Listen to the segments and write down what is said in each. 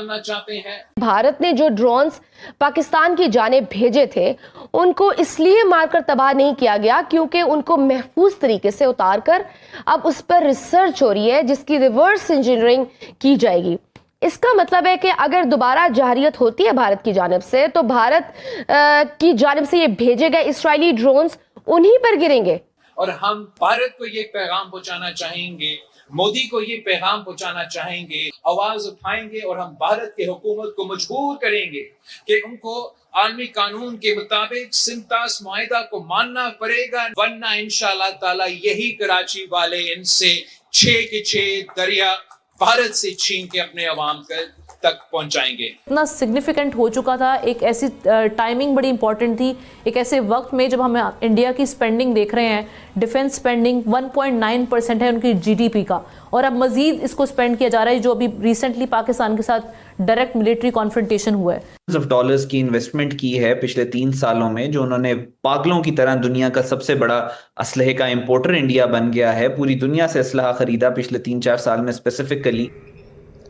डालना चाहते हैं। भारत ने जो ड्रोन्स पाकिस्तान की जानिब भेजे थे उनको इसलिए मारकर तबाह नहीं किया गया क्योंकि उनको महफूज तरीके से उतारकर अब उस पर रिसर्च हो रही है जिसकी रिवर्स इंजीनियरिंग की जाएगी। इसका मतलब है कि अगर दोबारा जारियत होती है भारत की जानिब से तो भारत की जानिब से ये भेजे गए इस्राएली ड्रोन्स उन्हीं पर गिरेंगे। और हम भारत को ये पैगाम पहुंचाना चाहेंगे, मोदी को ये पैगाम पहुंचाना चाहेंगे, आवाज उठाएंगे और हम भारत की हुकूमत को मजबूर करेंगे कि उनको आलमी कानून के मुताबिक सिमतास मुआहिदा को मानना पड़ेगा, वरना इंशाअल्लाह ताला यही कराची वाले इनसे 6 के 6 दरिया भारत से छीन के अपने अवाम तक पहुंचाएंगे। इतना सिग्निफिकेंट हो चुका था, एक ऐसी टाइमिंग बड़ी इंपॉर्टेंट थी, एक ऐसे वक्त में जब हम इंडिया की स्पेंडिंग देख रहे हैं, डिफेंस स्पेंडिंग 1.9% है उनकी जीडीपी का, और अब मजीद इसको स्पेंड किया जा रहा है जो अभी रिसेंटली पाकिस्तान के साथ डायरेक्ट मिलिट्री कॉन्फ्रंटेशन हुआ है। ऑफ डॉलर्स की इन्वेस्टमेंट की है पिछले 3 सालों में, जो उन्होंने पागलों की तरह दुनिया का सबसे बड़ा असलहे का इंपोर्टर इंडिया बन गया है, पूरी दुनिया से असलहा खरीदा पिछले 3-4 साल में स्पेसिफिकली।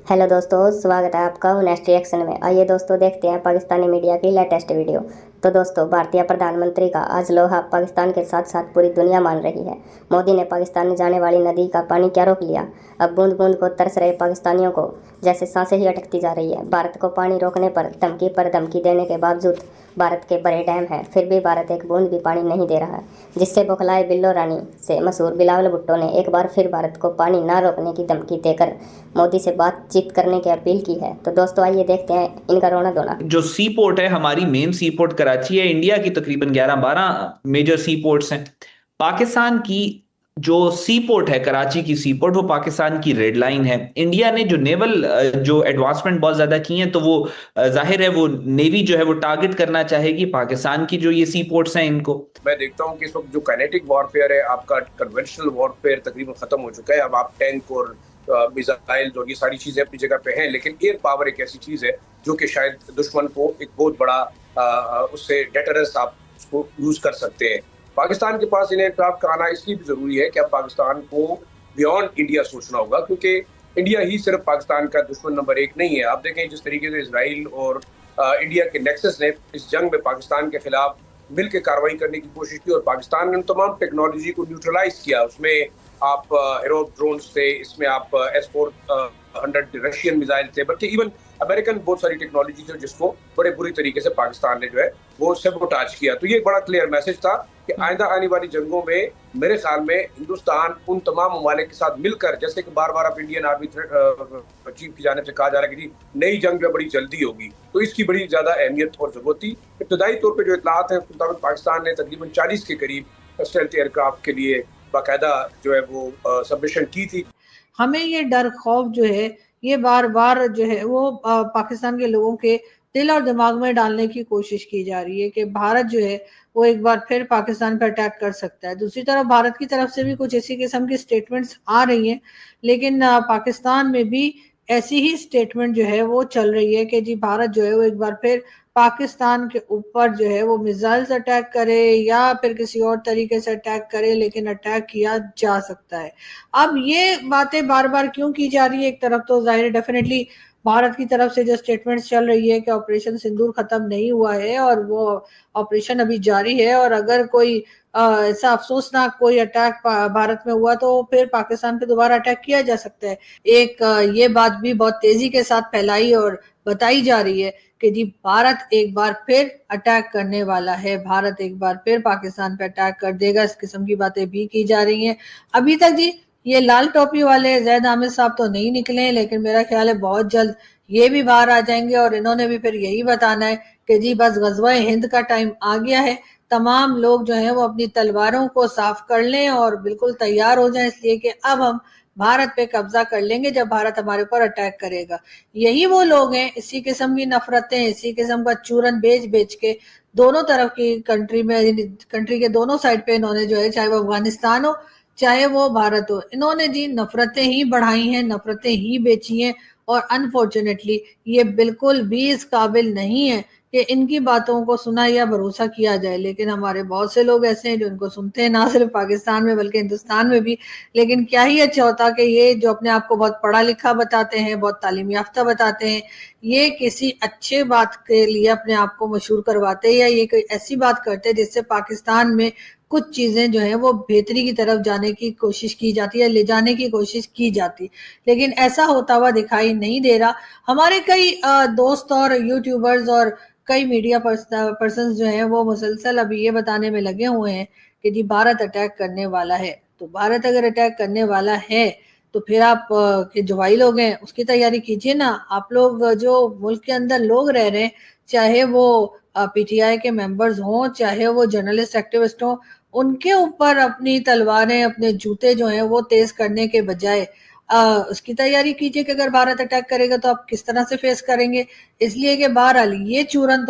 हेलो दोस्तों, स्वागत है आपका नेक्स्ट रिएक्शन में। आइए दोस्तों देखते हैं पाकिस्तानी मीडिया की लेटेस्ट वीडियो। तो दोस्तों, भारतीय प्रधानमंत्री का आज लोहा पाकिस्तान के साथ साथ पूरी दुनिया मान रही है। मोदी ने पाकिस्तान में जाने वाली नदी का पानी क्या रोक लिया? अब बूंद बूंद को तरस रहे पाकिस्तानियों को जैसे सांसें ही अटकती जा रही है। भारत को पानी रोकने पर धमकी देने के बावजूद भारत के बड़े डैम हैं, फिर भी भारत एक बूंद भी पानी नहीं दे रहा है, जिससे बौखलाए बिल्लो रानी से मशहूर बिलावल भुट्टो ने एक बार फिर भारत को पानी ना रोकने की धमकी देकर मोदी से बातचीत करने की अपील की है। तो दोस्तों आइए देखते हैं इनका रोना धोना। जो सी पोर्ट है, हमारी मेन सी पोर्ट कराची है, इंडिया की तकरीबन 11-12 मेजर सी पोर्ट्स हैं। पाकिस्तान की जो सी पोर्ट है, कराची की सी पोर्ट, वो पाकिस्तान की रेड लाइन है। इंडिया ने जो नेवल जो एडवांसमेंट बहुत ज्यादा की हैं, तो वो जाहिर है वो नेवी जो है वो टारगेट करना चाहेगी पाकिस्तान की जो ये सी पोर्ट्स हैं इनको। मैं देखता हूँ कि इस वक्त जो काइनेटिक वॉरफेयर है, आपका कन्वेंशनल वॉरफेयर तकरीबन खत्म हो चुका है। अब आप टैंक और मिसाइल और ये सारी चीजें अपनी जगह पे हैं, लेकिन एयर पावर एक ऐसी चीज है जो कि शायद दुश्मन को एक बहुत बड़ा उससे डेटरेंस आप उसको यूज कर सकते हैं। पाकिस्तान के पास इन्हें एयरक्राफ्ट कराना इसलिए भी जरूरी है कि अब पाकिस्तान को बियॉन्ड इंडिया सोचना होगा, क्योंकि इंडिया ही सिर्फ पाकिस्तान का दुश्मन नंबर 1 नहीं है। आप देखें जिस तरीके से इसराइल और इंडिया के नेक्सस ने इस जंग में पाकिस्तान के खिलाफ मिलकर कार्रवाई करने की कोशिश की और पाकिस्तान ने तमाम टेक्नोलॉजी को न्यूट्रलाइज किया। उसमें आप हेरो ड्रोन्स थे, इसमें आप S-400 रशियन मिसाइल थे, बल्कि इवन अमेरिकन बहुत सारी टेक्नोलॉजी थी जिसको बड़े बुरी तरीके से पाकिस्तान ने जो है वो सबोटाज किया। तो ये एक बड़ा क्लियर मैसेज था कि आइंदा आने वाली जंगों में मेरे ख्याल में हिंदुस्तान उन तमाम ममालिक के साथ मिलकर, जैसे कि बार बार अब इंडियन आर्मी चीफ की जानिब से कहा जा रहा है कि नई जंग जो है बड़ी जल्दी होगी, तो इसकी बड़ी ज्यादा अहमियत और जरूरत थी। इब्तदाई तौर पर जो इतलात है उसके मुताबिक पाकिस्तान ने तकरीबन 40 के करीब स्टेल्थ एयरक्राफ्ट के लिए बाकायदा जो है वो सबमिशन की थी। हमें ये डर खौफ जो है ये बार बार जो है वो पाकिस्तान के लोगों के दिल और दिमाग में डालने की कोशिश की जा रही है कि भारत जो है वो एक बार फिर पाकिस्तान पर अटैक कर सकता है। दूसरी तरफ भारत की तरफ से भी कुछ इसी किस्म की स्टेटमेंट्स आ रही हैं, लेकिन पाकिस्तान में भी ऐसी ही स्टेटमेंट जो है वो चल रही है कि जी भारत जो है वो एक बार फिर पाकिस्तान के ऊपर जो है वो मिसाइल्स अटैक करे या फिर किसी और तरीके से अटैक करे, लेकिन अटैक किया जा सकता है। अब ये बातें बार बार क्यों की जा रही है? एक तरफ तो जाहिर डेफिनेटली भारत की तरफ से जो स्टेटमेंट्स चल रही है कि ऑपरेशन सिंदूर खत्म नहीं हुआ है और वो ऑपरेशन अभी जारी है, और अगर कोई ऐसा अफसोसनाक कोई अटैक भारत में हुआ तो फिर पाकिस्तान पे दोबारा अटैक किया जा सकता है। एक ये बात भी बहुत तेजी के साथ फैलाई और बताई जा रही है कि जी भारत एक बार फिर अटैक करने वाला है, भारत एक बार फिर पाकिस्तान पे अटैक कर देगा। इस किस्म की बातें भी की जा रही हैं। अभी तक जी ये लाल टोपी वाले ज़ैद आमिर साहब तो नहीं निकले, लेकिन मेरा ख्याल है बहुत जल्द ये भी बाहर आ जाएंगे और इन्होंने भी फिर यही बताना है कि जी बस ग़ज़वा हिंद का टाइम आ गया है। तमाम लोग जो हैं वो अपनी तलवारों को साफ कर लें और बिल्कुल तैयार हो जाएं, इसलिए कि अब हम भारत पे कब्जा कर लेंगे जब भारत हमारे ऊपर अटैक करेगा। यही वो लोग हैं, इसी किस्म की नफरतें, इसी किस्म का चूरन बेच के दोनों तरफ की कंट्री के दोनों साइड पे इन्होंने जो है, चाहे वो अफगानिस्तान हो चाहे वो भारत हो, इन्होंने जी नफरतें ही बढ़ाई हैं, नफरतें ही बेची हैं और अनफॉर्चुनेटली ये बिल्कुल भी इस काबिल नहीं है कि इनकी बातों को सुना या भरोसा किया जाए। लेकिन हमारे बहुत से लोग ऐसे हैं जो इनको सुनते हैं, ना सिर्फ पाकिस्तान में बल्कि हिंदुस्तान में भी। लेकिन क्या ही अच्छा होता कि ये जो अपने आप को बहुत पढ़ा लिखा बताते हैं, बहुत तालीम याफ्ता बताते हैं, ये किसी अच्छे बात के लिए अपने आप को मशहूर करवाते हैं या ये कोई ऐसी बात करते हैं जिससे पाकिस्तान में कुछ चीजें जो है वो बेहतरी की तरफ जाने की कोशिश की जाती है, ले जाने की कोशिश की जाती, लेकिन ऐसा होता हुआ दिखाई नहीं दे रहा। हमारे कई दोस्त और यूट्यूबर्स और कई मीडिया पर्सन जो हैं वो मुसलसल अभी ये बताने में लगे हुए हैं कि जी भारत अटैक करने वाला है। तो भारत अगर अटैक करने वाला है तो फिर आप के जो भाई लोग हैं उसकी तैयारी कीजिए ना। आप लोग जो मुल्क के अंदर लोग रह रहे हैं, चाहे वो पीटीआई के मेंबर्स हों, चाहे वो जर्नलिस्ट एक्टिविस्ट हों, उनके ऊपर अपनी तलवारें, अपने जूते जो हैं वो तेज करने के बजाय उसकी तैयारी कीजिए कि अगर भारत अटैक करेगा तो आप किस तरह से फेस करेंगे। इसलिए कि बहरहाल ये चूरन तो